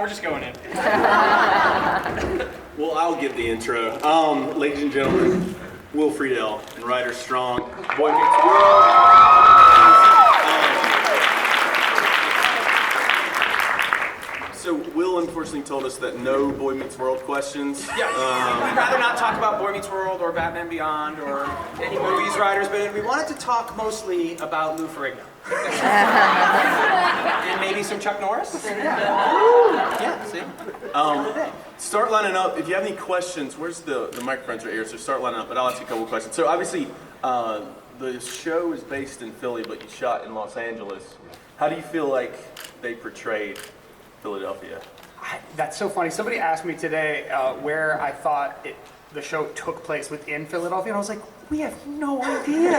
we're just going in. Well, I'll give the intro. Ladies and gentlemen, Will Friedle and Ryder Strong, Boy Meets World. So Will unfortunately told us that no Boy Meets World questions. Yeah, we'd rather not talk about Boy Meets World or Batman Beyond or any movies Ryder's been in. We wanted to talk mostly about Lou Ferrigno. And maybe some Chuck Norris. Yeah, see? Start lining up. If you have any questions, where's the microphones right here, so start lining up, but I'll ask you a couple of questions. So obviously, the show is based in Philly, but you shot in Los Angeles. How do you feel like they portrayed Philadelphia? That's so funny. Somebody asked me today where I thought the show took place within Philadelphia, and I was like, we have no idea.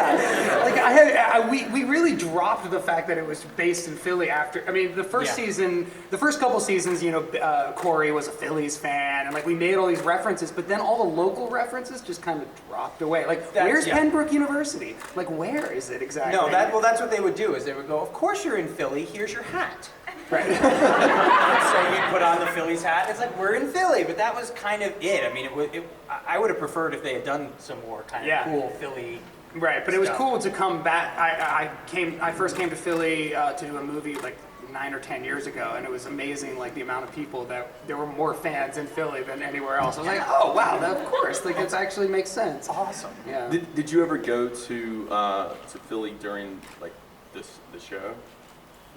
Like we really dropped the fact that it was based in Philly after. I mean, the first season, the first couple seasons, you know, Corey was a Phillies fan, and like we made all these references, but then all the local references just kind of dropped away. Like, where's Pembroke University? Like, where is it exactly? No, that's what they would do. Is they would go, of course you're in Philly. Here's your hat. Right. So you'd put on the Phillies hat. It's like, we're in Philly, but that was kind of it. I mean, I would have preferred if they had done some more kind of cool Philly. Right, but it was cool to come back. I first came to Philly to do a movie like 9 or 10 years ago, and it was amazing, like the amount of people that there were more fans in Philly than anywhere else. I was like, oh wow, of course, like it actually makes sense. Awesome. Yeah. Did you ever go to Philly during like the show?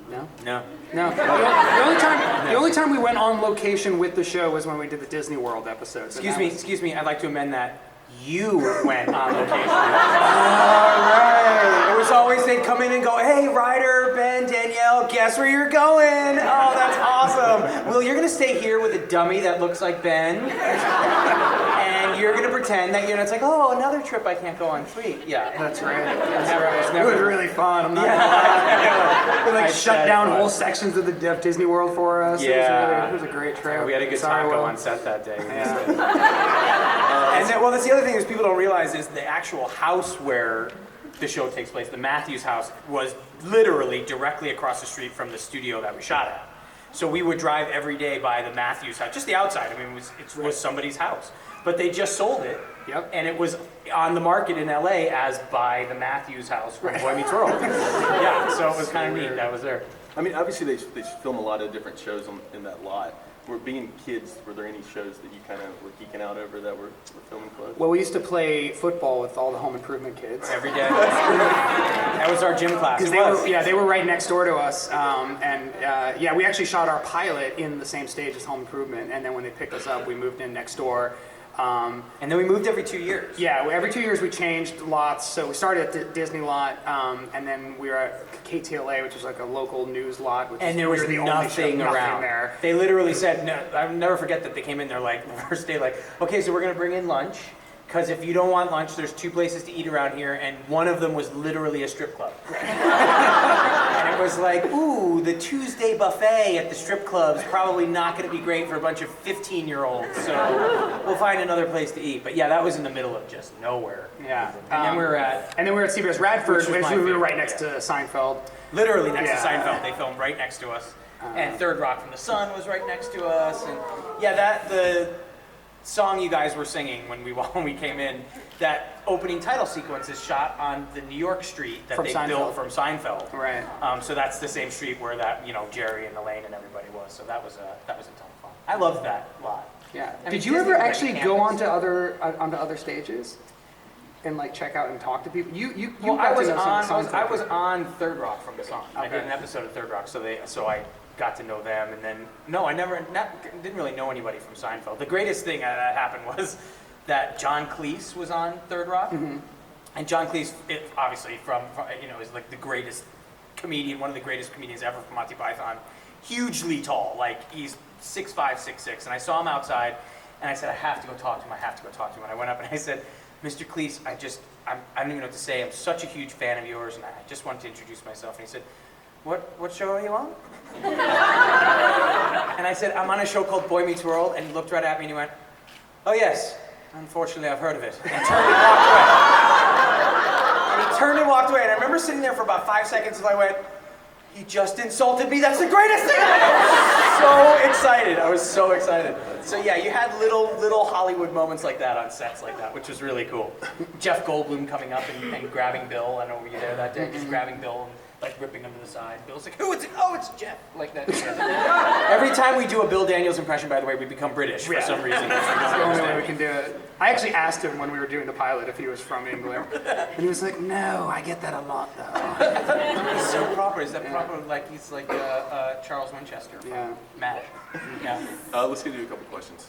No. No. No. The only time we went on location with the show was when we did the Disney World episodes. Excuse me. I'd like to amend that. You went on location. All right. It was always they'd come in and go, hey, Ryder, Ben, Danielle, guess where you're going? Oh, that's awesome. Well, you're gonna stay here with a dummy that looks like Ben, and you're gonna pretend that it's like, oh, another trip I can't go on. Sweet. Yeah. That's right. It was really fun. I'm not gonna lie. They like shut down whole sections of the Disney World for us. Yeah. It was a great trip. We had a good taco on set that day. Yeah. And then, well, that's the other thing is people don't realize is the actual house where the show takes place, the Matthews house, was literally directly across the street from the studio that we shot at. So we would drive every day by the Matthews house, just the outside. I mean, it was somebody's house. But they just sold it, and it was on the market in LA as by the Matthews house from Boy Meets World. Yeah, so it was kind of neat that was there. I mean, obviously they film a lot of different shows in that lot. Being kids, were there any shows that you kind of were geeking out over that were filming close? Well, we used to play football with all the Home Improvement kids. Every day. That was our gym class. They were right next door to us. We actually shot our pilot in the same stage as Home Improvement, and then when they picked us up, we moved in next door. And then we moved every 2 years. Yeah, every 2 years we changed lots. So we started at the Disney lot, and then we were at KTLA, which is like a local news lot. And there was nothing around there. They literally said, no, I'll never forget that they came in there like the first day, like, okay, so we're going to bring in lunch, because if you don't want lunch, there's 2 places to eat around here, and one of them was literally a strip club. And it was like, ooh, the Tuesday buffet at the strip club's probably not going to be great for a bunch of 15-year-olds, so we'll find another place to eat. But yeah, that was in the middle of just nowhere. Yeah. And then we were at CBS Radford, which we were right next to Seinfeld. Literally next to Seinfeld. They filmed right next to us. And Third Rock from the Sun was right next to us. And yeah, the song you guys were singing when we came in, that opening title sequence is shot on the New York street that they built from Seinfeld. Right. So that's the same street where that Jerry and Elaine and everybody was. So that was a ton of fun. I loved that a lot. Yeah. Did you ever actually go onto other stages and like check out and talk to people? I was on Third Rock from the Sun. Okay. I did an episode of Third Rock, so I got to know them, and then I didn't really know anybody from Seinfeld. The greatest thing that happened was that John Cleese was on Third Rock, and John Cleese, obviously from is like the greatest comedian, one of the greatest comedians ever from Monty Python. Hugely tall, like he's 6'5", 6'6", and I saw him outside, and I said, I have to go talk to him. And I went up and I said, Mr. Cleese, I don't even know what to say. I'm such a huge fan of yours, and I just wanted to introduce myself. And he said, what show are you on? And I said, I'm on a show called Boy Meets World. And he looked right at me and he went, oh yes, unfortunately I've heard of it. And turned and walked away. And he turned and walked away. And I remember sitting there for about 5 seconds and I went, he just insulted me. That's the greatest thing ever. so excited. I was so excited. So yeah, you had little Hollywood moments like that on sets like that, which was really cool. Jeff Goldblum coming up and grabbing Bill. I know were you there that day? Just grabbing Bill and like ripping him to the side. Bill's like, who is it? Oh, it's Jeff. Like that. Every time we do a Bill Daniels impression, by the way, we become British for some reason. That's the only way we can do it. I actually asked him when we were doing the pilot if he was from England, and he was like, "No, I get that a lot though." He's so proper. Is that proper? Like he's like Charles Winchester from Mad. Yeah. Let's get to a couple questions.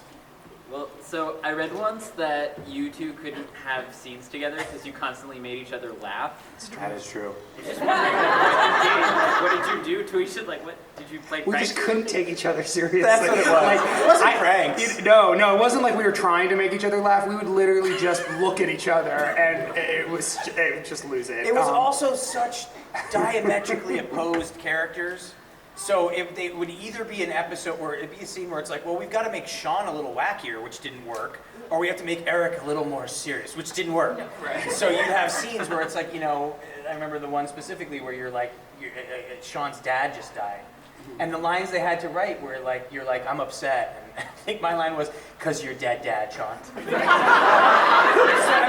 Well, so I read once that you two couldn't have scenes together because you constantly made each other laugh. That is true. I'm just wondering, like, what did you do to each other? Like, what did you play? We just couldn't take each other seriously. That's what it was. Like, it wasn't pranks. No, it wasn't like we were trying to make each other laugh. We would literally just look at each other, and it would just lose it. It was also such diametrically opposed characters. So if they would either be an episode where it'd be a scene where it's like, well, we've got to make Shawn a little wackier, which didn't work, or we have to make Eric a little more serious, which didn't work. Right. So you'd have scenes where it's like, I remember the one specifically where you're like, Shawn's dad just died. And the lines they had to write were like, you're like, I'm upset. And I think my line was, because you're dead, Dad, Shawn. So, I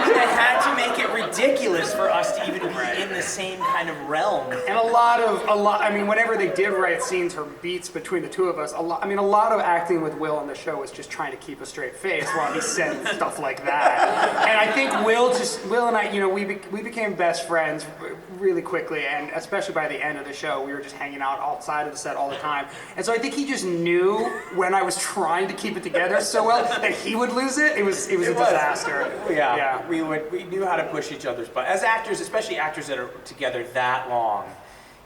mean, they had to make it ridiculous for us to even be in the same kind of realm. And a lot, I mean, whenever they did write scenes or beats between the two of us, a lot of acting with Will on the show was just trying to keep a straight face while he said stuff like that. And I think Will and I, we became best friends really quickly, and especially by the end of the show, we were just hanging out outside of the set all the time. And so I think he just knew when I was trying to keep it together so well that he would lose it. It was a disaster. Yeah. We knew how to push each other's buttons. As actors, especially actors that are together that long,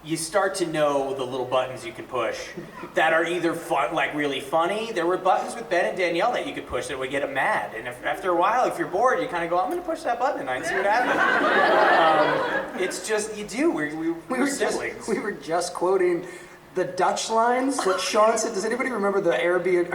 you start to know the little buttons you can push that are either fun, like really funny. There were buttons with Ben and Danielle that you could push that would get them mad. And after a while, if you're bored, you kind of go, I'm going to push that button tonight and see what happens. It's just, you do. We were siblings. We were just quoting the Dutch lines that Shawn said. Does anybody remember the Airbnb,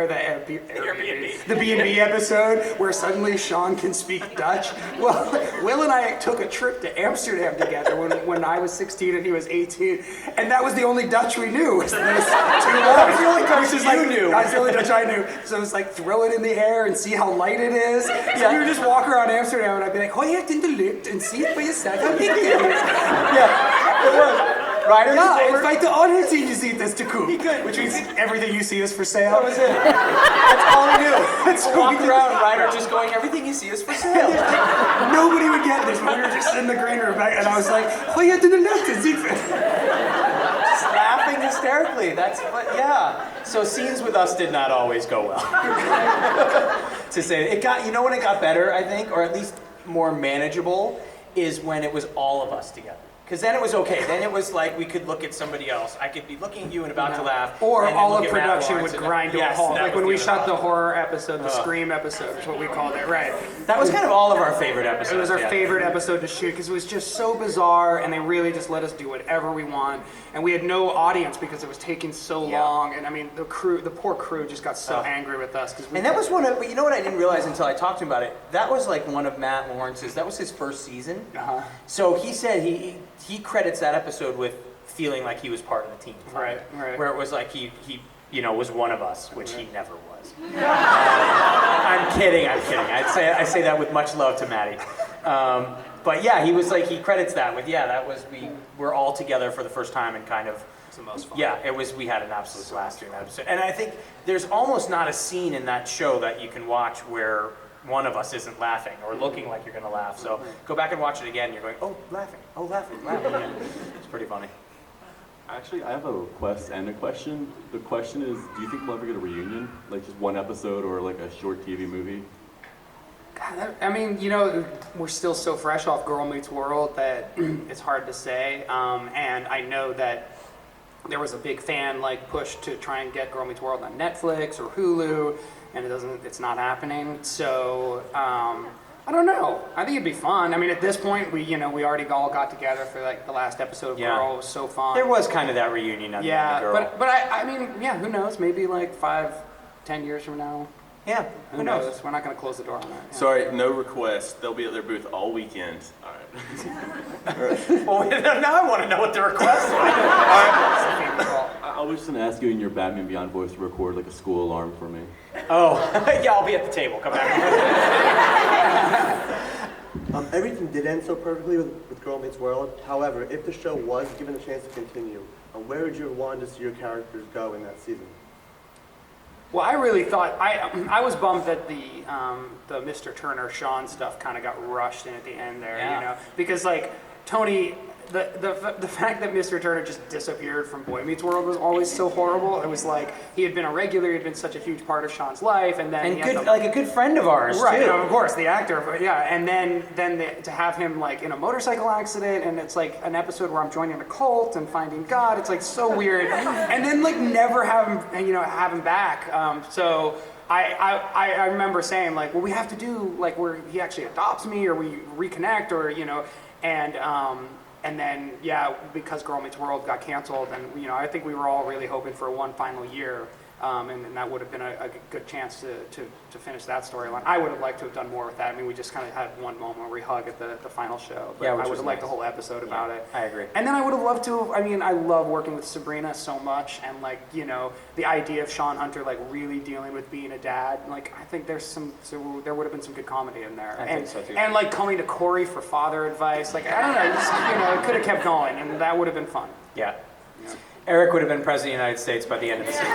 the B&B episode where suddenly Shawn can speak Dutch? Well, Will and I took a trip to Amsterdam together when I was 16 and he was 18, and that was the only Dutch we knew. Was those 2 words. That was the only Dutch you knew. That's the only Dutch I knew. So it was like, throw it in the air and see how light it is. So we would just walk around Amsterdam and I'd be like, "Gooi het in de lucht and see it for yourself how big it is." Yeah, it was. Ryder's in feite everything you see is te koop. Which means everything you see is for sale. That was it. That's all we knew. That's walk around Ryder just going, everything you see is for sale. Nobody would get this, but we were just in the green room, and I was like, "Gooi het in de lucht and see it." Just laughing hysterically. So scenes with us did not always go well. To say it got, when it got better, I think, or at least more manageable, is when it was all of us together. Because then it was okay. Then it was like we could look at somebody else. I could be looking at you and about to laugh. Or and all look of at Matt production Lawrence would grind to a halt. Like when we shot the horror episode, the Scream episode is what we called it, right? That was kind of all of our favorite epissodes. It was our favorite episode to shoot because it was just so bizarre, and they really just let us do whatever we want. And we had no audience because it was taking so long. And I mean, the poor crew just got so angry with us. And that was one of, you know what I didn't realize until I talked to him about it? That was like one of Matt Lawrence's, that was his first season. So he said he credits that episode with feeling like he was part of the team. Right. Where it was like he was one of us, which he never was. I'm kidding. I say that with much love to Maddie. But yeah, he was like, he credits that with, that was, we were all together for the first time and kind of, it's the most fun. Yeah, it was, we had an absolute blast during that episode. And I think there's almost not a scene in that show that you can watch where one of us isn't laughing or looking like you're going to laugh. So go back and watch it again. You're going, oh, laughing. Yeah. It's pretty funny. Actually, I have a request and a question. The question is, do you think we'll ever get a reunion? Like just one episode or like a short TV movie? God, I mean, we're still so fresh off Girl Meets World that it's hard to say. And I know that there was a big fan push to try and get Girl Meets World on Netflix or Hulu, and it's not happening. So I don't know. I think it'd be fun. I mean, at this point, we already all got together for the last episode of Girl. It was so fun. There was kind of that reunion at the end of Girl. but I mean, who knows? Maybe 5-10 years from now. Yeah, who knows? We're not going to close the door on that. Yeah. Sorry, no request. They'll be at their booth all weekend. All right. Well, now I want to know what the request was. All right. I'll I was just gonna ask you in your Batman Beyond voice to record like a school alarm for me. Oh, yeah, I'll be at the table. Come back. Everything did end so perfectly with Girl Meets World. However, if the show was given a chance to continue, where would you have wanted to see your characters go in that season? Well, I really thought I was bummed that the Mr. Turner Shawn stuff kind of got rushed in at the end there, Yeah. you know, because like Tony, the fact that Mr. Turner just disappeared from Boy Meets World was always so horrible. It was like he had been a regular, he had been such a huge part of Shawn's life, and then And he had good, like a good friend of ours, right, too. of course, the actor, but yeah, and then to have him like in a motorcycle accident, and it's like an episode where I'm joining a cult and finding God. It's like so weird, and then like never have him, you know, have him back. So I remember saying like, well, we have to do like where he actually adopts me, or we reconnect, or you know, and then yeah, because Girl Meets World got canceled, and you know, I think we were all really hoping for one final year. And that would have been a good chance to finish that storyline. I would have liked to have done more with that. I mean, we just kind of had one moment where we hug at the final show. But Yeah, which I would was have liked nice. the whole episode about it. I agree. And then I would have loved to have, I mean, I love working with Sabrina so much. And like, you know, the idea of Shawn Hunter like really dealing with being a dad. Like, I think there would have been some good comedy in there. I think so, too. And like coming to Corey for father advice. Like, I don't know, just, you know, it could have kept going. And that would have been fun. Yeah. Eric would have been president of the United States by the end of the season.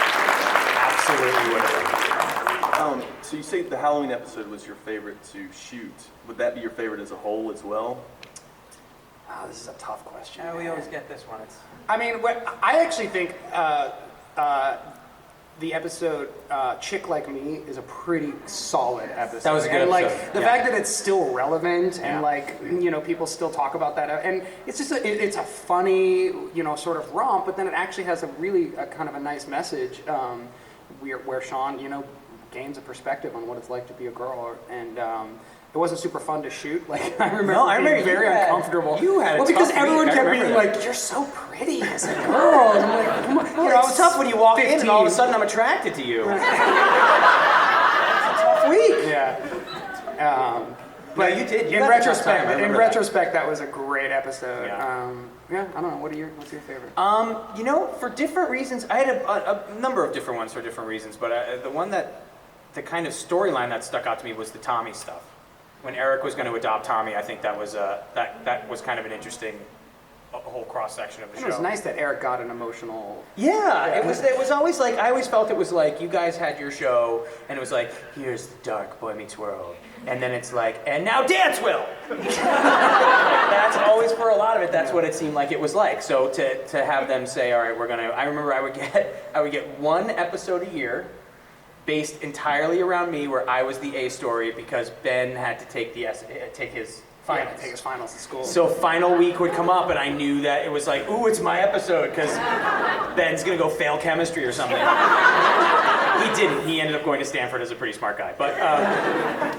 Absolutely would have. So you say the Halloween episode was your favorite to shoot. Would that be your favorite as a whole as well? Oh, this is a tough question. Yeah, we always get this one. It's I mean, I actually think the episode "Chick Like Me" is a pretty solid episode. That was a good and, like, episode, the yeah. fact that it's still relevant Yeah. and like you know people still talk about that, and it's just it's a funny you know sort of romp, but then it actually has a really kind of a nice message where Shawn you know gains a perspective on what it's like to be a girl, and it wasn't super fun to shoot. Like I remember, No, I being remember you very had- uncomfortable. you had a well because tough everyone week, I kept remember being that. like, "You're so pretty as a girl." And I'm like, "Come on." You know, it's tough when you walk in and all of a 15. sudden I'm attracted to you. It's a tough week. Yeah. But you did. You in had a tough time, I retrospect, remember that. that was a great episode. Yeah. Yeah, I don't know. What's your favorite? You know, for different reasons, I had a number of different ones for different reasons, but the one the kind of storyline that stuck out to me was the Tommy stuff. When Eric was going to adopt Tommy, I think that was that was kind of an interesting whole cross section of the It show. was nice that Eric got an emotional. Yeah, it was always like, I always felt it was like you guys had your show and it was like, here's the dark Boy Meets World. And then it's like, and now dance will. That's always, for a lot of it, that's what it seemed like it was like. So to have them say, all right, I remember I would get one episode a year based entirely around me where I was the A story because Ben had to take his finals. Take his finals at school. So final week would come up and I knew that it was like, ooh, it's my episode because Ben's gonna go fail chemistry or something. He didn't. He ended up going to Stanford as a pretty smart guy. But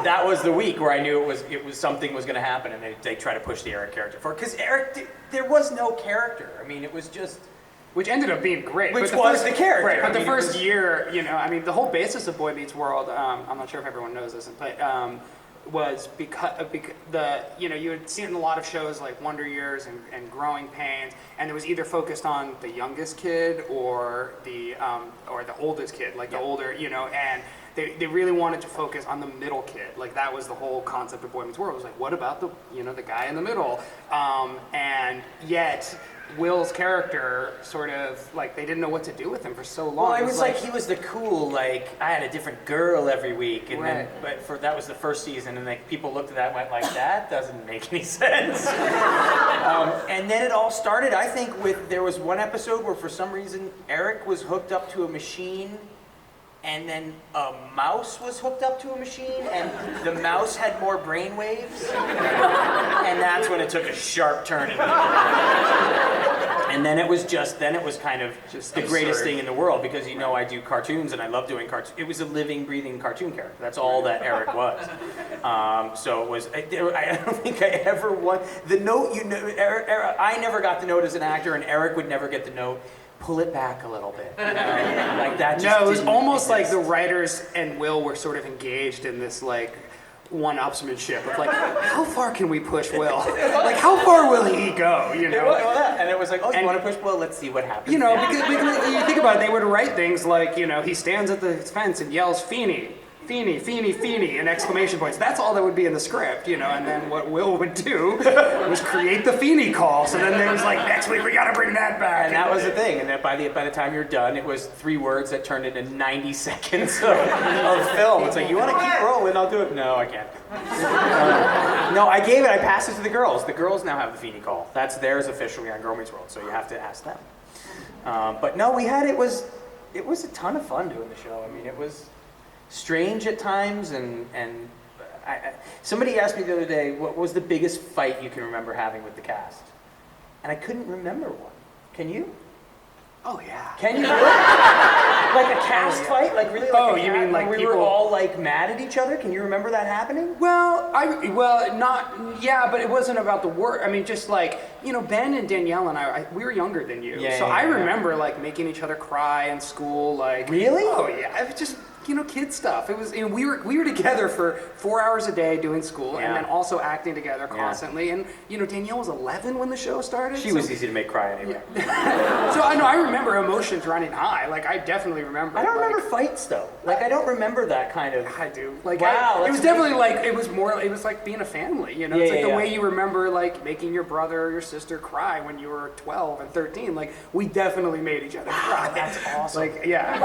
that was the week where I knew it was something was gonna happen, and they try to push the Eric character forward. Because Eric, there was no character. I mean, it was just. Which ended up being great. Which but was the character. Right, but I the mean, it first was- year, you know, I mean, the whole basis of Boy Meets World, I'm not sure if everyone knows this, but was because you know, you had seen it in a lot of shows like Wonder Years and Growing Pains, and it was either focused on the youngest kid or the oldest kid, like the older, you know, and they really wanted to focus on the middle kid. Like that was the whole concept of Boy Meets World. It was like, what about the guy in the middle? And yet Will's character sort of like they didn't know what to do with him for so long. Well, it was like he was the cool, like I had a different girl every week, and then Right. but that was the first season, and like people looked at that and went like, that doesn't make any sense. And then it all started, I think, with there was one episode where for some reason Eric was hooked up to a machine. And then a mouse was hooked up to a machine, and the mouse had more brain waves. And that's when it took a sharp turn. And then it was kind of just the greatest absurd. thing in the world, because you know I do cartoons and I love doing cartoons. It was a living, breathing cartoon character. That's all that Eric was. So it was. I don't think I ever won the note. You know, I never got the note as an actor, and Eric would never get the note. Pull it back a little bit. You know? Like that. Just No, it was didn't almost like exist. the writers and Will were sort of engaged in this like one-upsmanship of like, how far can we push Will? Like, how far will he go? You know? And it was like, oh, you want to push? Well, let's see what happens. You know, because you think about it, they would write things like, you know, he stands at the fence and yells, Feeny, Feeny, Feeny, Feeny, and exclamation points. That's all that would be in the script, you know, and then what Will would do was create the Feeny call. So then there was like, next week we gotta bring that back. And that was the thing. And then by the time you're done, it was 3 words that turned into 90 seconds of film. It's like, you want to keep rolling? I'll do it. No, I can't. No, I gave it. I passed it to the girls. The girls now have the Feeny call. That's theirs officially on Girl Meets World. So you have to ask them. But no, it was a ton of fun doing the show. I mean, it was strange at times, and somebody asked me the other day, what was the biggest fight you can remember having with the cast? And I couldn't remember one. Can you? Oh yeah. Can you? Like a cast fight? Like really? Like Oh, a you cast, mean like we people were all like mad at each other? Can you remember that happening? But it wasn't about the work. I mean, just like, you know, Ben and Danielle and we were younger than you. Yeah, so yeah, I yeah. remember like making each other cry in school, like. Really? Oh yeah. It was just, you know, kid stuff. It was, you know, we were together for 4 hours a day doing school, Yeah. and then also acting together constantly. And you know, Danielle was 11 when the show started. She was easy to make cry anyway. So I remember emotions running high. Like I definitely remember. I don't like, remember fights though. Like I don't remember that kind of. I do. Like, Wow, it was that's definitely like, it was like being a family, you know? Yeah, It's like yeah, the yeah. way you remember like making your brother or your sister cry when you were 12 and 13. Like, we definitely made each other cry. That's awesome. Like, yeah.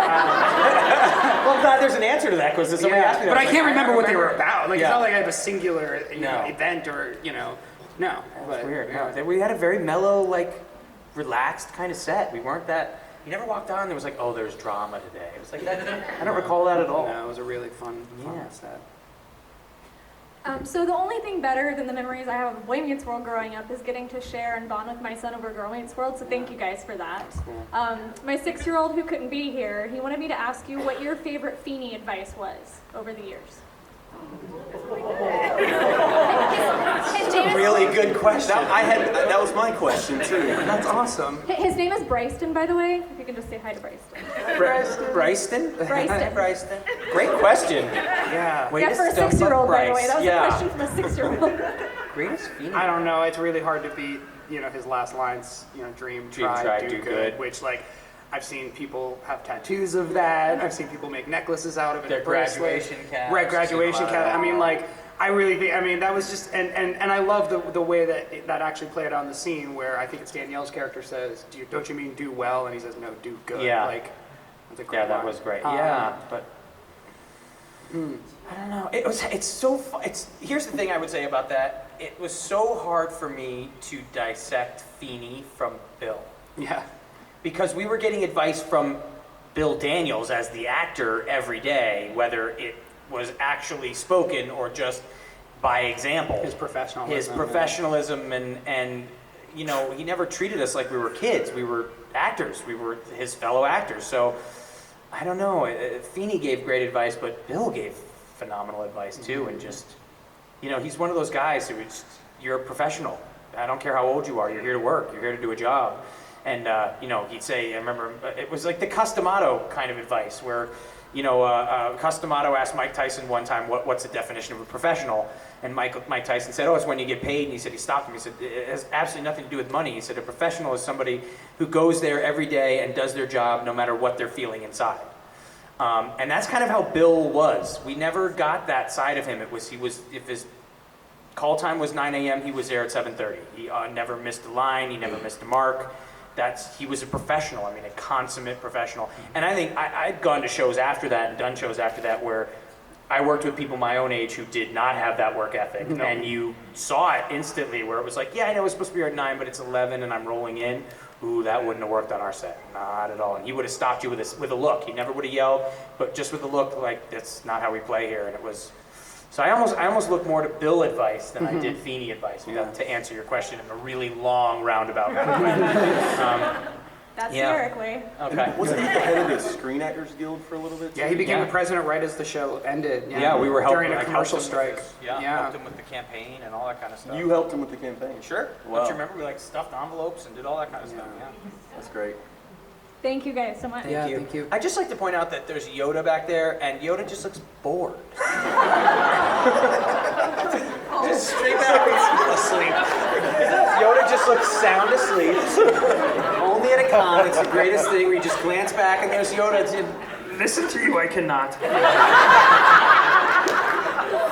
Well, I'm glad there's an answer to that because somebody asked me that. But I was can't like, remember what they were remember. about. Like, Yeah. it's not like I have a singular No. event or, you know, no. That's weird. Yeah. No, we had a very mellow, like, relaxed kind of set. We weren't that. You never walked on and there was like, oh, there's drama today. It was like I don't recall that at all. No, it was a really fun Yeah. set. So the only thing better than the memories I have of Boy Meets World growing up is getting to share and bond with my son over Girl Meets World, so thank you guys for that. My 6-year-old who couldn't be here, he wanted me to ask you what your favorite Feeny advice was over the years. His name is- Really good question. That was my question too. That's awesome. His name is Bryston, by the way. If you can just say hi to Bryston. Bryston? Bryston. Bryston. Great question. Yeah. Way Yeah, to for a stump up 6-year-old, by the way. Bryce. That was Yeah. a question from a 6-year-old. Greatest feeling. I don't know. It's really hard to beat, you know, his last lines, you know, dream, try, do good, which like I've seen people have tattoos of that. I've seen people make necklaces out of it. Their bracelets. graduation caps. Right, graduation cap. I mean, like, I really think, I mean, that was just, and I love the way that actually played on the scene where I think it's Danielle's character says, don't you mean do well? And he says, no, do good. Yeah. Like, that's a great Yeah, that line. was great. Yeah, but I don't know. It's so fun. Here's the thing I would say about that. It was so hard for me to dissect Feeny from Bill. Yeah. Because we were getting advice from Bill Daniels as the actor every day, whether it was actually spoken or just by example. His professionalism. His professionalism and you know, he never treated us like we were kids. We were actors. We were his fellow actors. So I don't know. Feeny gave great advice, but Bill gave phenomenal advice too. And just, you know, he's one of those guys who is, you're a professional. I don't care how old you are. You're here to work. You're here to do a job. And, you know, he'd say, I remember, it was like the Customato kind of advice where, you know, Customato asked Mike Tyson one time, what's the definition of a professional? And Mike Tyson said, oh, it's when you get paid. And he said, he stopped him. He said, it has absolutely nothing to do with money. He said, a professional is somebody who goes there every day and does their job no matter what they're feeling inside. And that's kind of how Bill was. We never got that side of him. If his call time was 9 a.m., he was there at 7:30. He never missed a line. He never missed a mark. He was a professional. I mean, a consummate professional. And I think I'd gone to shows after that and done shows after that where I worked with people my own age who did not have that work ethic. No. And you saw it instantly where it was like, yeah, I know it's supposed to be here at 9, but it's 11 and I'm rolling in. Ooh, that wouldn't have worked on our set. Not at all. And he would have stopped you with a look. He never would have yelled, but just with a look, like, that's not how we play here. And it was... So I almost look more to Bill advice than I did Feeny advice, to answer your question in a really long roundabout way. That's Yeah. the Eric way. Okay. Wasn't he the head of the Screen Actors Guild for a little bit? Yeah, he became Yeah. the president right as the show ended. Yeah, we were helping during a like, commercial helped him with strike. his- helped him with the campaign and all that kind of stuff. You helped him with the campaign. Sure. Wow. Don't you remember we like stuffed envelopes and did all that kind of stuff? Yeah. That's great. Thank you guys so much. Thank you. I'd just like to point out that there's Yoda back there, and Yoda just looks bored. Just straight back asleep. Yoda just looks sound asleep. Only at a con, it's the greatest thing where you just glance back and there's Yoda. Listen to you, I cannot.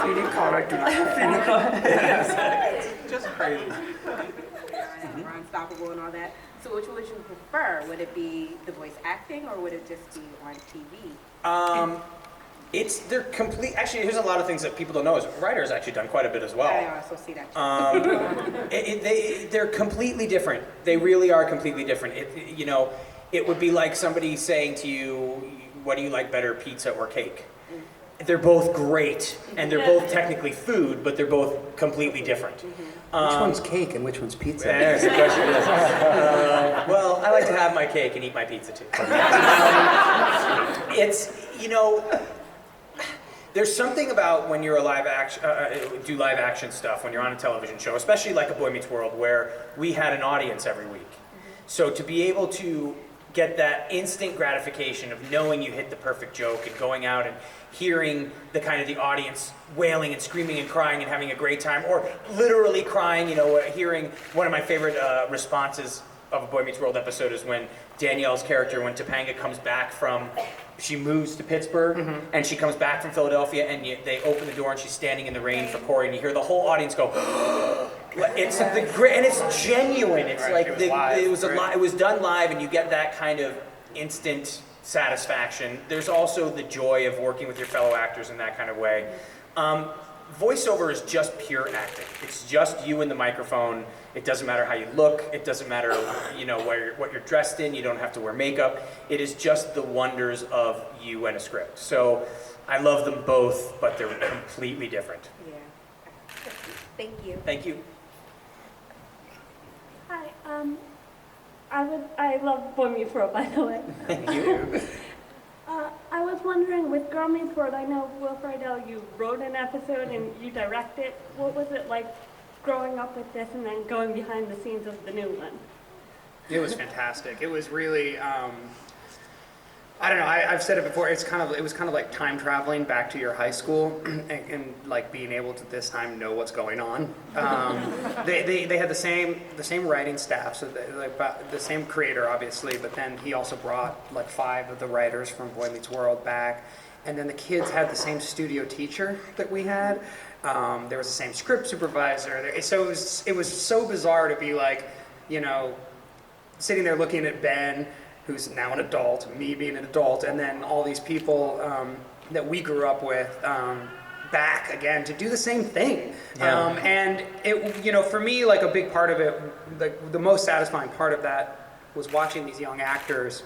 Feeding card, do not. Just crazy. Or Unstoppable and all that. So which would you prefer? Would it be the voice acting or would it just be on TV? They're complete. Actually, here's a lot of things that people don't know. Is writers actually done quite a bit as well. I also see that. They're completely different. They really are completely different. It would be like somebody saying to you, "What do you like better, pizza or cake?" They're both great, and they're both technically food, but they're both completely different. Which one's cake and which one's pizza? There's the question. Well, I like to have my cake and eat my pizza too. There's something about when you're a live action, do live action stuff, when you're on a television show, especially like a Boy Meets World, where we had an audience every week. So to be able to get that instant gratification of knowing you hit the perfect joke and going out and hearing the audience wailing and screaming and crying and having a great time, or literally crying, hearing one of my favorite responses of a Boy Meets World episode is when Danielle's character, when Topanga comes back she moves to Pittsburgh, and she comes back from Philadelphia, and they open the door, and she's standing in the rain for Corey, and you hear the whole audience go, it's the great, and it's genuine. It's like it was done live, and you get that kind of instant satisfaction. There's also the joy of working with your fellow actors in that kind of way. Voiceover is just pure acting. It's just you and the microphone. It doesn't matter how you look. It doesn't matter, what you're dressed in. You don't have to wear makeup. It is just the wonders of you and a script. So I love them both, but they're completely different. Yeah. Thank you. Thank you. Hi, I love Boy Meets World, by the way. Thank you. I was wondering, with Girl Meets World, I know, Will Friedle, you wrote an episode and you directed. What was it like growing up with this and then going behind the scenes of the new one? It was fantastic. It was really, I don't know. I've said it before. It was kind of like time traveling back to your high school, and like being able to this time know what's going on. They had the same writing staff, so the same creator, obviously. But then he also brought like 5 of the writers from Boy Meets World back, and then the kids had the same studio teacher that we had. There was the same script supervisor. So it was so bizarre to be like, sitting there looking at Ben, who's now an adult, me being an adult, and then all these people that we grew up with back again to do the same thing. Yeah. And it, for me, like a big part of it, the most satisfying part of that was watching these young actors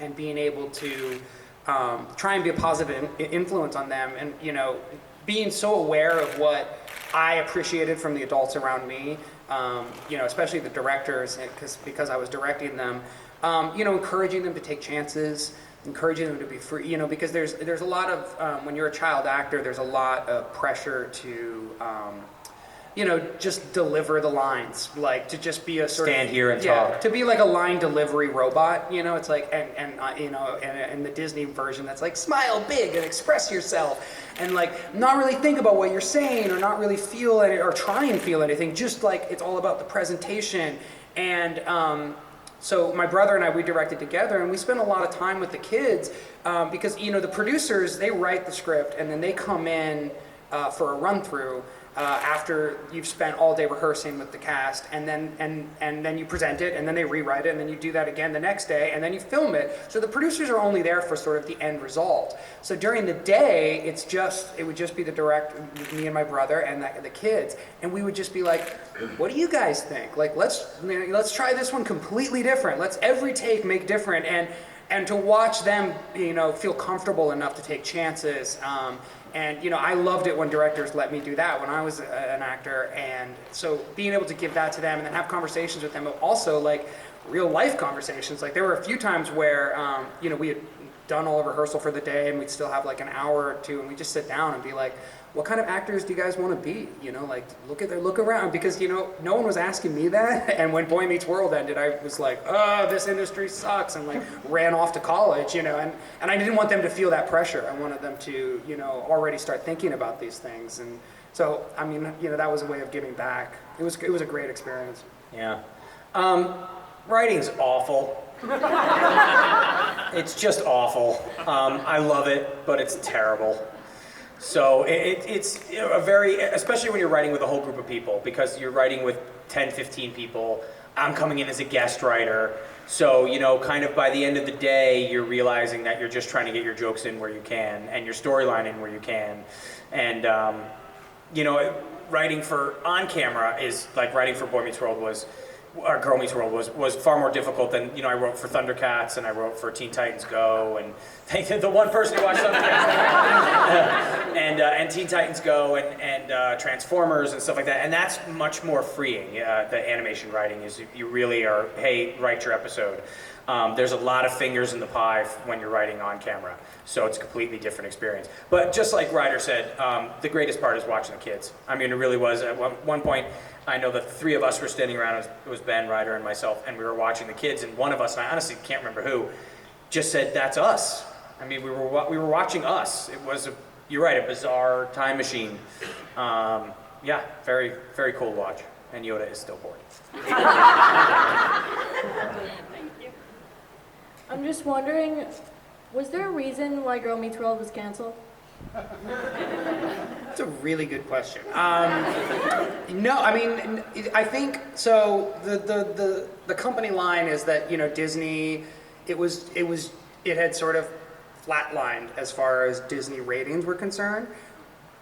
and being able to try and be a positive influence on them, and being so aware of what I appreciated from the adults around me, especially the directors, because I was directing them. Encouraging them to take chances, encouraging them to be free, because there's a lot of, when you're a child actor, there's a lot of pressure to, just deliver the lines, like to just be a sort Stand of, here and yeah, talk. to be like a line delivery robot, it's like, and the Disney version that's like, smile big and express yourself, and like not really think about what you're saying, or not really feel it, or try and feel anything, just like it's all about the presentation. And so my brother and I, we directed together, and we spent a lot of time with the kids because the producers, they write the script and then they come in for a run through after you've spent all day rehearsing with the cast, and then you present it, and then they rewrite it, and then you do that again the next day, and then you film it. So the producers are only there for sort of the end result. So during the day, it would just be me and my brother and the kids, and we would just be like, what do you guys think? Like, let's try this one completely different. Let's every take make different, and to watch them, feel comfortable enough to take chances. And I loved it when directors let me do that when I was an actor, and so being able to give that to them and then have conversations with them, but also like real life conversations. Like there were a few times where we had done all the rehearsal for the day, and we'd still have like an hour or two, and we'd just sit down and be like, what kind of actors do you guys want to be? You know, like look around, because you know no one was asking me that. And when Boy Meets World ended, I was like, oh, this industry sucks, and like ran off to college, you know. And I didn't want them to feel that pressure. I wanted them to, you know, already start thinking about these things. And so, I mean, you know, that was a way of giving back. It was a great experience. Yeah. Writing's awful. It's just awful. I love it, but it's terrible. So it's a very, especially when you're writing with a whole group of people, because you're writing with 10, 15 people. I'm coming in as a guest writer. So, you know, kind of by the end of the day, you're realizing that you're just trying to get your jokes in where you can, and your storyline in where you can. And, you know, writing for on camera is like writing for Boy Meets World or Girl Meets World was far more difficult than, you know, I wrote for Thundercats and I wrote for Teen Titans Go, and the one person who watched Thundercats and Teen Titans Go and Transformers and stuff like that. And that's much more freeing. The animation writing is, you really are, hey, write your episode. There's a lot of fingers in the pie when you're writing on camera, so it's a completely different experience. But just like Ryder said, the greatest part is watching the kids. I mean, it really was. At one point, I know that the three of us were standing around. It was Ben, Ryder, and myself, and we were watching the kids. And one of us, and I honestly can't remember who, just said, "That's us." I mean, we were watching us. It was you're right, a bizarre time machine. Yeah, very, very cool to watch. And Yoda is still bored. I'm just wondering, was there a reason why Girl Meets World was canceled? That's a really good question. No, I mean, I think so. The company line is that, you know, Disney, it had sort of flatlined as far as Disney ratings were concerned.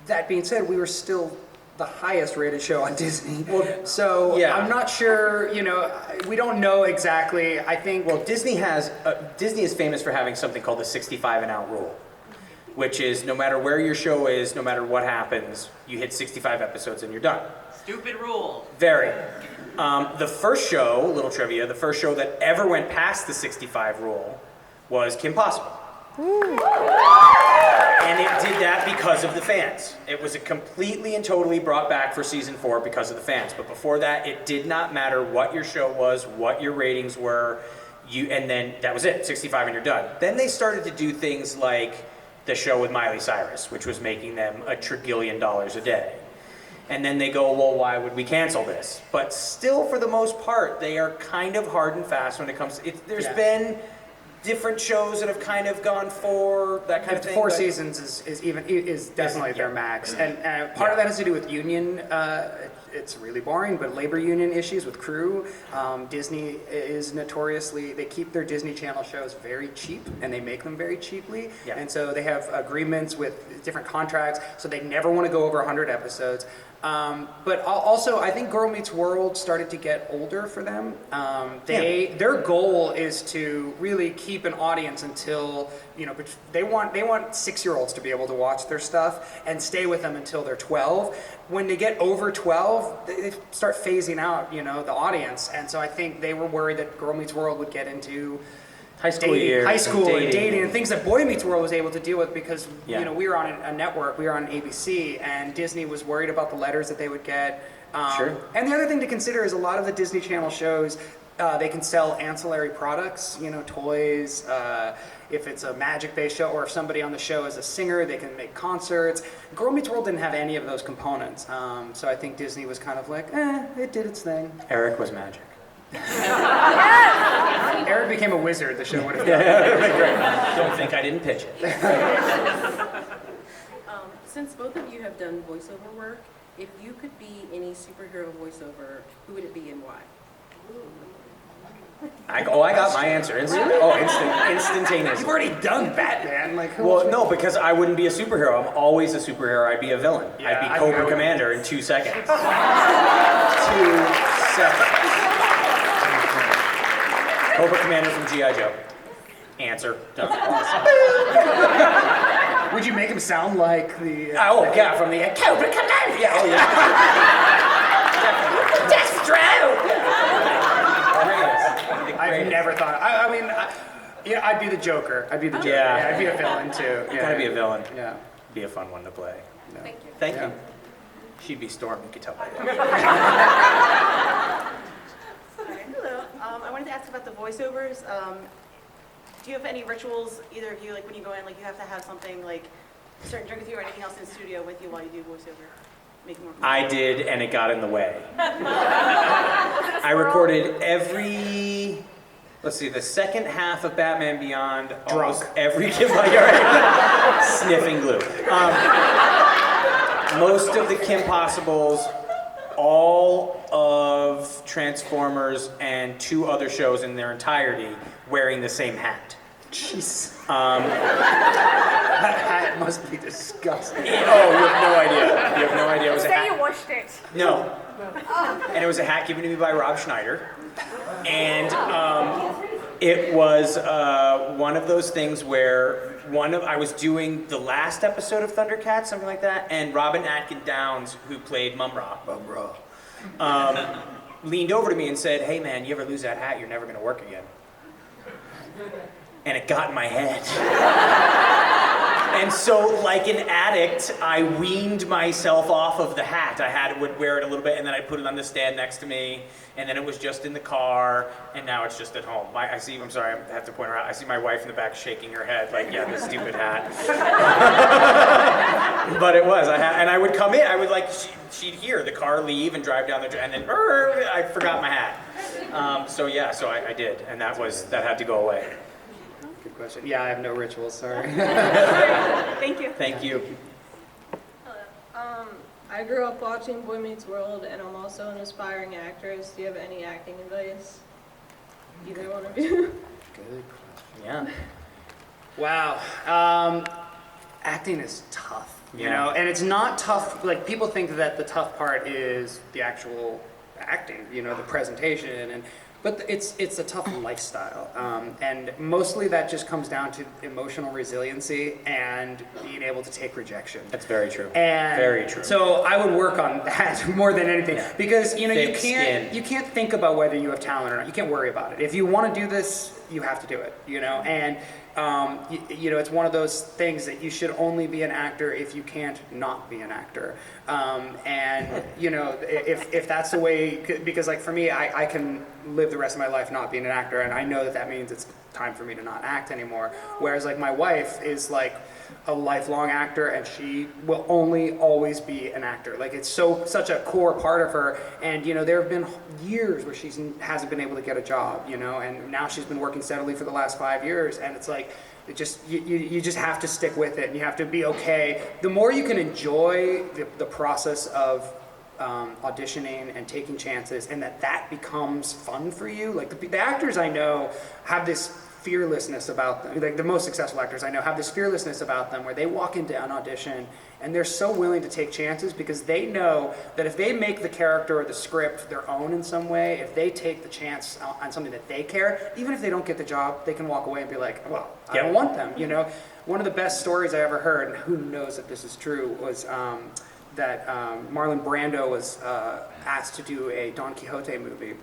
That being said, we were still the highest rated show on Disney. So yeah. I'm not sure, you know, we don't know exactly. I think, well, Disney is famous for having something called the 65 and out rule, which is no matter where your show is, no matter what happens, you hit 65 episodes and you're done. Stupid rule. Very. The first show, little trivia, the first show that ever went past the 65 rule was Kim Possible. And it did that because of the fans. It was completely and totally brought back for season 4 because of the fans. But before that, it did not matter what your show was, what your ratings were, and then that was it, 65 and you're done. Then they started to do things like the show with Miley Cyrus, which was making them $1 trillion a day. And then they go, well, why would we cancel this? But still, for the most part, they are kind of hard and fast when it comes to it. There's been different shows that have kind of gone for that kind of thing. 4 seasons is definitely their max, and part of that has to do with union. It's really boring, but labor union issues with crew. Disney is notoriously, they keep their Disney Channel shows very cheap, and they make them very cheaply. Yeah. And so they have agreements with different contracts, so they never want to go over 100 episodes. But also, I think Girl Meets World started to get older for them. Their goal is to really keep an audience until, you know, they want 6-year-olds to be able to watch their stuff and stay with them until they're 12. When they get over 12, they start phasing out, you know, the audience. And so I think they were worried that Girl Meets World would get into high school and dating and things that Boy Meets World was able to deal with because you know, we were on a network, we were on ABC, and Disney was worried about the letters that they would get. Sure. And the other thing to consider is a lot of the Disney Channel shows, they can sell ancillary products, you know, toys. If it's a magic-based show, or if somebody on the show is a singer, they can make concerts. Girl Meets World didn't have any of those components, so I think Disney was kind of like, it did its thing. Eric was magic. Eric became a wizard, the show would have done. Don't think I didn't pitch it. Since both of you have done voiceover work, if you could be any superhero voiceover, who would it be and why? I got my answer. Instantaneous. You've already done Batman. Well, no, because I wouldn't be a superhero. I'm always a superhero. I'd be a villain. I'd be Cobra Commander in 2 seconds. 2 seconds. Cobra Commander from G.I. Joe. Answer. Done. Would you make him sound like the... from the Cobra Commander! Yeah, oh yeah. Destro! I've never thought... I mean, Yeah, I'd be the Joker. I'd be the Joker. Yeah. I'd be a villain too. Yeah. Gotta be a villain. Yeah. Be a fun one to play. Thank you. Thank Yeah. you. She'd be Storm, you could tell by that. Hello. I wanted to ask about the voiceovers. Do you have any rituals, either of you, like when you go in, like you have to have something like a certain drink with you or anything else in the studio with you while you do voiceover? Make it more I did, and it got in the way. I recorded the second half of Batman Beyond, almost every sniffing glue. Most of the Kim Possibles, all of Transformers, and 2 other shows in their entirety wearing the same hat. Jeez. That hat must be disgusting. Oh, you have no idea. You have no idea. It was a Say you hat. washed it. No. And it was a hat given to me by Rob Schneider. And it was one of those things where I was doing the last episode of Thundercats, something like that, and Robin Atkin Downs, who played Mum-Ra, leaned over to me and said, "Hey man, you ever lose that hat, you're never gonna work again." And it got in my head. And so, like an addict, I weaned myself off of the hat. Would wear it a little bit, and then I'd put it on the stand next to me, and then it was just in the car, and now it's just at home. I'm sorry, I have to point her out. I see my wife in the back shaking her head, like, yeah, this stupid hat. But it was, and I would come in, she'd hear the car leave and drive down and then, I forgot my hat. So I did, and that had to go away. Good question. Yeah, I have no rituals, sorry. Thank you. Thank you. I grew up watching Boy Meets World, and I'm also an aspiring actress. Do you have any acting advice? Either one of you? Good question. Yeah. Wow. Acting is tough, you Yeah. know, and it's not tough. Like people think that the tough part is the actual acting, you know, the presentation, but it's a tough lifestyle, and mostly that just comes down to emotional resiliency and being able to take rejection. That's very true. And very true. So I would work on that more than anything, because you know Thick skin. you can't think about whether you have talent or not. You can't worry about it. If you want to do this, you have to do it. You know, and you know, it's one of those things that you should only be an actor if you can't not be an actor. And you know, if that's the way, because like for me, I can live the rest of my life not being an actor, and I know that means it's time for me to not act anymore. Whereas like my wife is like a lifelong actor, and she will only always be an actor. Like it's such a core part of her. And you know, there have been years where she hasn't been able to get a job, you know, and now she's been working steadily for the last 5 years, and it's like you just have to stick with it, and you have to be okay. The more you can enjoy the process of auditioning and taking chances, and that becomes fun for you. Like the actors I know have this fearlessness about them. Like the most successful actors I know have this fearlessness about them, where they walk into an audition and they're so willing to take chances, because they know that if they make the character or the script their own in some way, if they take the chance on something that they care, even if they don't get the job, they can walk away and be like, well, I don't want them, you know. One of the best stories I ever heard, and who knows if this is true, was that Marlon Brando was asked to do a Don Quixote movie.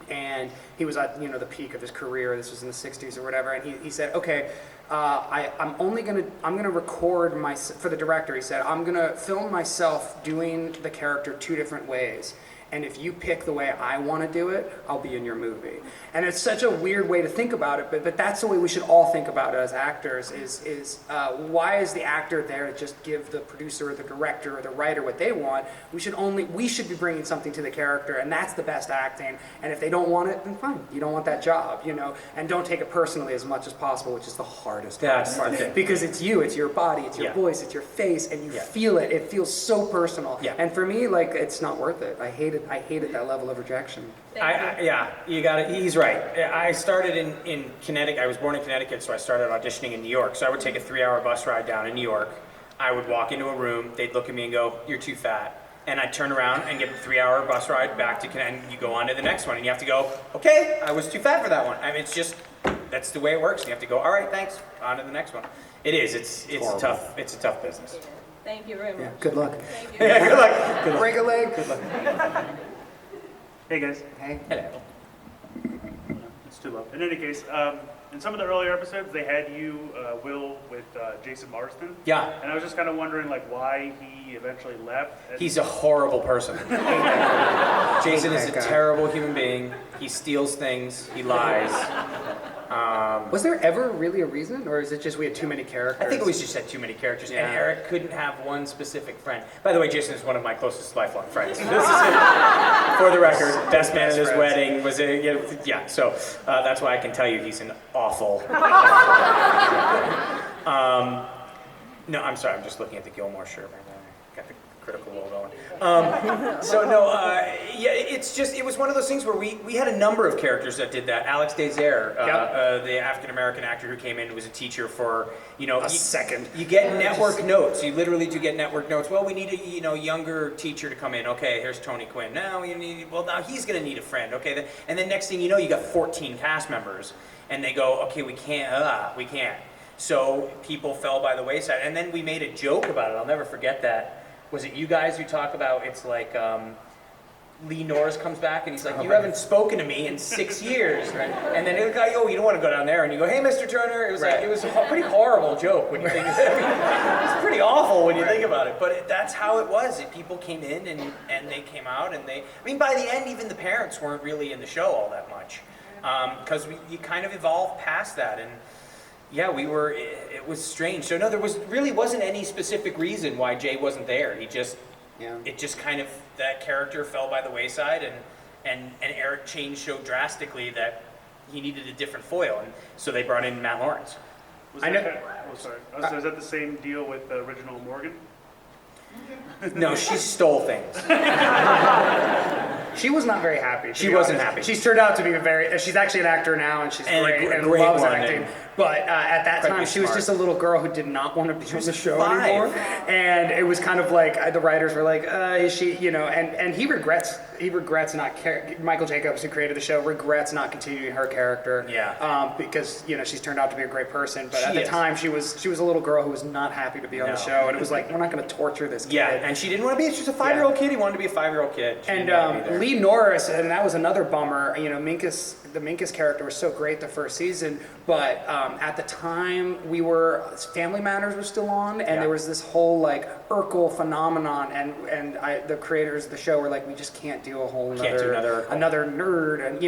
And he was at, you know, the peak of his career. This was in the 60s or whatever. And he said, okay, I'm gonna record for the director. He said, I'm gonna film myself doing the character 2 different ways. And if you pick the way I want to do it, I'll be in your movie. And it's such a weird way to think about it, but that's the way we should all think about it as actors, is why is the actor there to just give the producer or the director or the writer what they want? We should be bringing something to the character, and that's the best acting. And if they don't want it, then fine, you don't want that job, you know? And don't take it personally as much as possible, which is the hardest part. Because it's you, it's your body, it's your voice, it's your face, and you feel it. It feels so personal. And for me, like, it's not worth it. I hated that level of rejection. You got it. He's right. I started in Connecticut. I was born in Connecticut, so I started auditioning in New York. So I would take a 3-hour bus ride down in New York. I would walk into a room. They'd look at me and go, "You're too fat." And I'd turn around and get a 3-hour bus ride back to Connecticut. And you go on to the next one, and you have to go, "Okay, I was too fat for that one." I mean, it's just, that's the way it works. You have to go, "All right, thanks, on to the next one." It is. It's a tough business. Thank you very much. Yeah, good luck. Thank you. Good luck. Good luck. Break a leg. Good luck. Hey guys. Hey. Hello. too low. In any case, in some of the earlier episodes, they had you, Will, with Jason Marston. Yeah. And I was just kind of wondering, like, why he eventually left. And He's a horrible person. Jason is a terrible human being. He steals things. He lies. Was there ever really a reason, or is it just we had too many characters? I think it was just had too many characters, Yeah. and Eric couldn't have one specific friend. By the way, Jason is one of my closest lifelong friends. This is it. For the record, best man at his wedding was a yeah. So that's why I can tell you he's an awful. No, I'm sorry. I'm just looking at the Gilmore shirt right now. Got the critical role going. Yeah, it was one of those things where we had a number of characters that did that. Alex Desire, the African American actor who came in, was a teacher for a second. You get network notes. You literally do get network notes. Well, we need a younger teacher to come in. Okay, here's Tony Quinn. Now now he's going to need a friend. Okay, and then next thing you know, you got 14 cast members, and they go, okay, we can't. So people fell by the wayside, and then we made a joke about it. I'll never forget that. Was it you guys who talk about, it's like Lee Norris comes back and he's like, you haven't spoken to me in 6 years, right? And then the guy, you don't want to go down there, and you go, hey, Mr. Turner. It was like, it was a pretty horrible joke when you think of it. It's pretty awful when you think about it, but that's how it was. People came in and they came out, and by the end, even the parents weren't really in the show all that much, because you kind of evolved past that, and yeah, it was strange. So no, there wasn't any specific reason why Jay wasn't there. It just kind of, that character fell by the wayside, and Eric changed so drastically that he needed a different foil, and so they brought in Matt Lawrence. Was that the same deal with the original Morgan? No, she stole things. She was not very happy. She wasn't happy. She's turned out to be she's actually an actor now, and she's great and loves acting. But at that time, she was just a little girl who did not want to be on the show anymore. And it was kind of like, the writers were like, is she, and he regrets not, Michael Jacobs, who created the show, regrets not continuing her character. Yeah. Because, she's turned out to be a great person. But at the time, she was a little girl who was not happy to be on the show. And it was like, we're not going to torture this kid. Yeah, and she didn't want to be, she's a 5-year-old kid. He wanted to be a 5-year-old kid. And Lee Norris, and that was another bummer. The Minkus character was so great the first season, but at the time, Family Matters was still on, and there was this whole like Urkel phenomenon, and the creators of the show were like, we just can't do a whole another nerd, and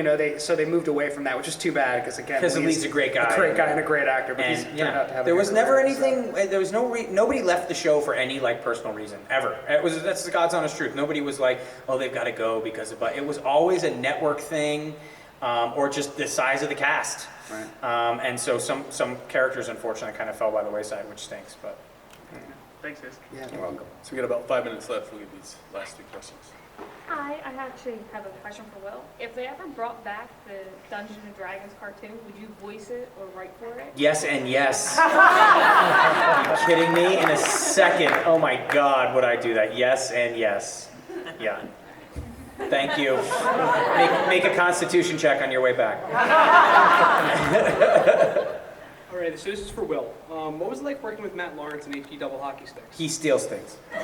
so they moved away from that, which is too bad because Lee's a great guy, and a great actor, but he's turned out to have. There was never anything. There was nobody left the show for any like personal reason ever. That's the God's honest truth. Nobody was like, oh, they've got to go because of. But it was always a network thing. Or just the size of the cast. Right. And so some characters, unfortunately, kind of fell by the wayside, which stinks. But thanks, guys. Yeah, you're welcome. So we got about 5 minutes left. We'll get these last 2 questions. Hi, I actually have a question for Will. If they ever brought back the Dungeons and Dragons cartoon, would you voice it or write for it? Yes and yes. Are you kidding me? In a second. Oh my God, would I do that? Yes and yes. Yeah. Thank you. Make a constitution check on your way back. All right, so this is for Will. What was it like working with Matt Lawrence and HD Double Hockey Sticks? He steals things. No.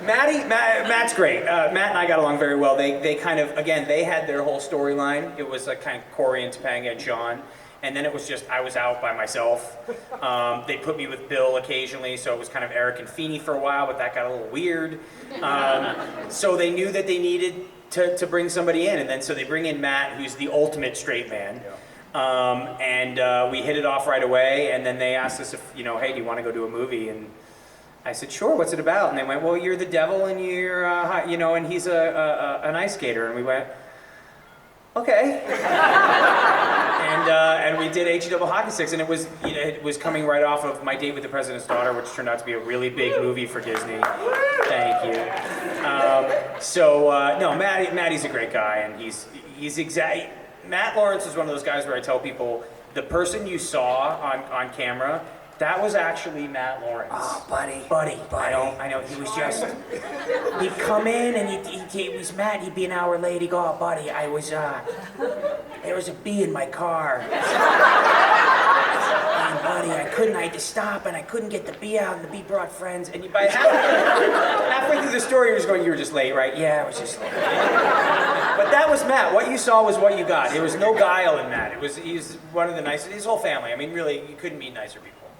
Matt's great. Matt and I got along very well. They kind of, again, they had their whole storyline. It was like kind of Corey and Topanga and Shawn. And then it was just, I was out by myself. They put me with Bill occasionally, so it was kind of Eric and Feeney for a while, but that got a little weird. So they knew that they needed to bring somebody in, and then so they bring in Matt, who's the ultimate straight man. And we hit it off right away, and then they asked us if, hey, do you want to go do a movie? And I said, sure, what's it about? And they went, well, you're the devil, and you're, and he's an ice skater. And we went, okay. And we did HD Double Hockey Sticks, and it was coming right off of My Date with the President's Daughter, which turned out to be a really big movie for Disney. Thank you. No, Matty's a great guy, and he's exact. Matt Lawrence is one of those guys where I tell people, the person you saw on camera, that was actually Matt Lawrence. Oh, buddy. I know. He was just, he'd come in and he was Matt, he'd be an hour late. He'd go, oh, buddy, there was a bee in my car. And buddy, I had to stop and I couldn't get the bee out, and the bee brought friends. And by halfway through the story, he was going, you were just late, right? Yeah, I was just late. But that was Matt. What you saw was what you got. There was no guile in Matt. He's one of the nicest. His whole family. I mean, really, you couldn't meet nicer people.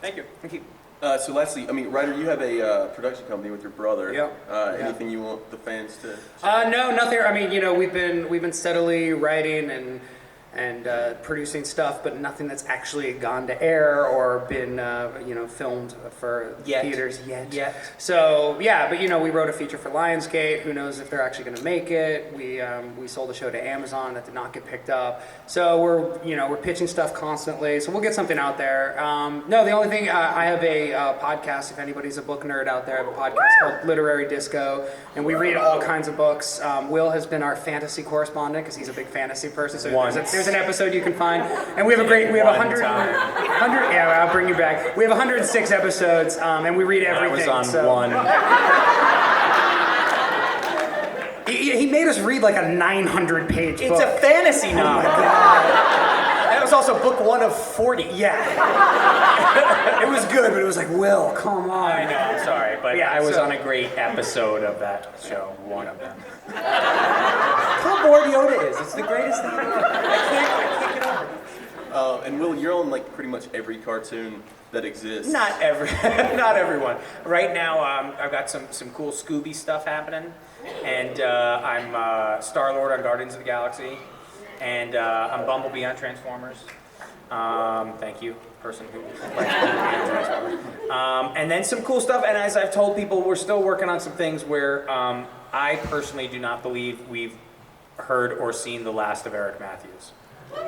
Thank you. Thank you. So lastly, I mean, Ryder, you have a production company with your brother. Yep. Anything you want the fans to? No, nothing. I mean, we've been steadily writing and producing stuff, but nothing that's actually gone to air or been filmed for theaters yet. So yeah, but we wrote a feature for Lionsgate. Who knows if they're actually going to make it? We sold the show to Amazon that did not get picked up. So we're pitching stuff constantly. So we'll get something out there. No, the only thing I have a podcast. If anybody's a book nerd out there, I have a podcast called Literary Disco, and we read all kinds of books. Will has been our fantasy correspondent because he's a big fantasy person. So there's an episode you can find, and we have 100. Yeah, I'll bring you back. We have 106 episodes, and we read everything. I was on one. He made us read like a 900-page book. It's a fantasy novel. Oh my God. That was also book 1 of 40. Yeah. It was good, but it was like, Will, come on. I know, I'm sorry, but Yeah, I was so- on a great episode of that show, one of them. How bored Yoda is. It's the greatest thing ever. I can't get over it. And Will, you're on like pretty much every cartoon that exists. Not everyone. Right now, I've got some cool Scooby stuff happening, and I'm Star-Lord on Guardians of the Galaxy, and I'm Bumblebee on Transformers. Thank you, person who likes Bumblebee on Transformers. And then some cool stuff, and as I've told people, we're still working on some things where I personally do not believe we've heard or seen the last of Eric Matthews. So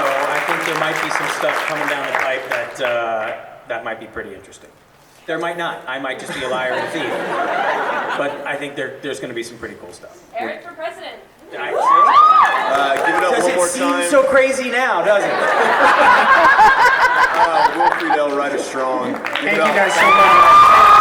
I think there might be some stuff coming down the pipe that might be pretty interesting. There might not. I might just be a liar and a thief. But I think there's going to be some pretty cool stuff. Eric for president. Give it up one more time. Seems so crazy now, doesn't it? Will Friedle, Ryder Strong. Thank you guys so much.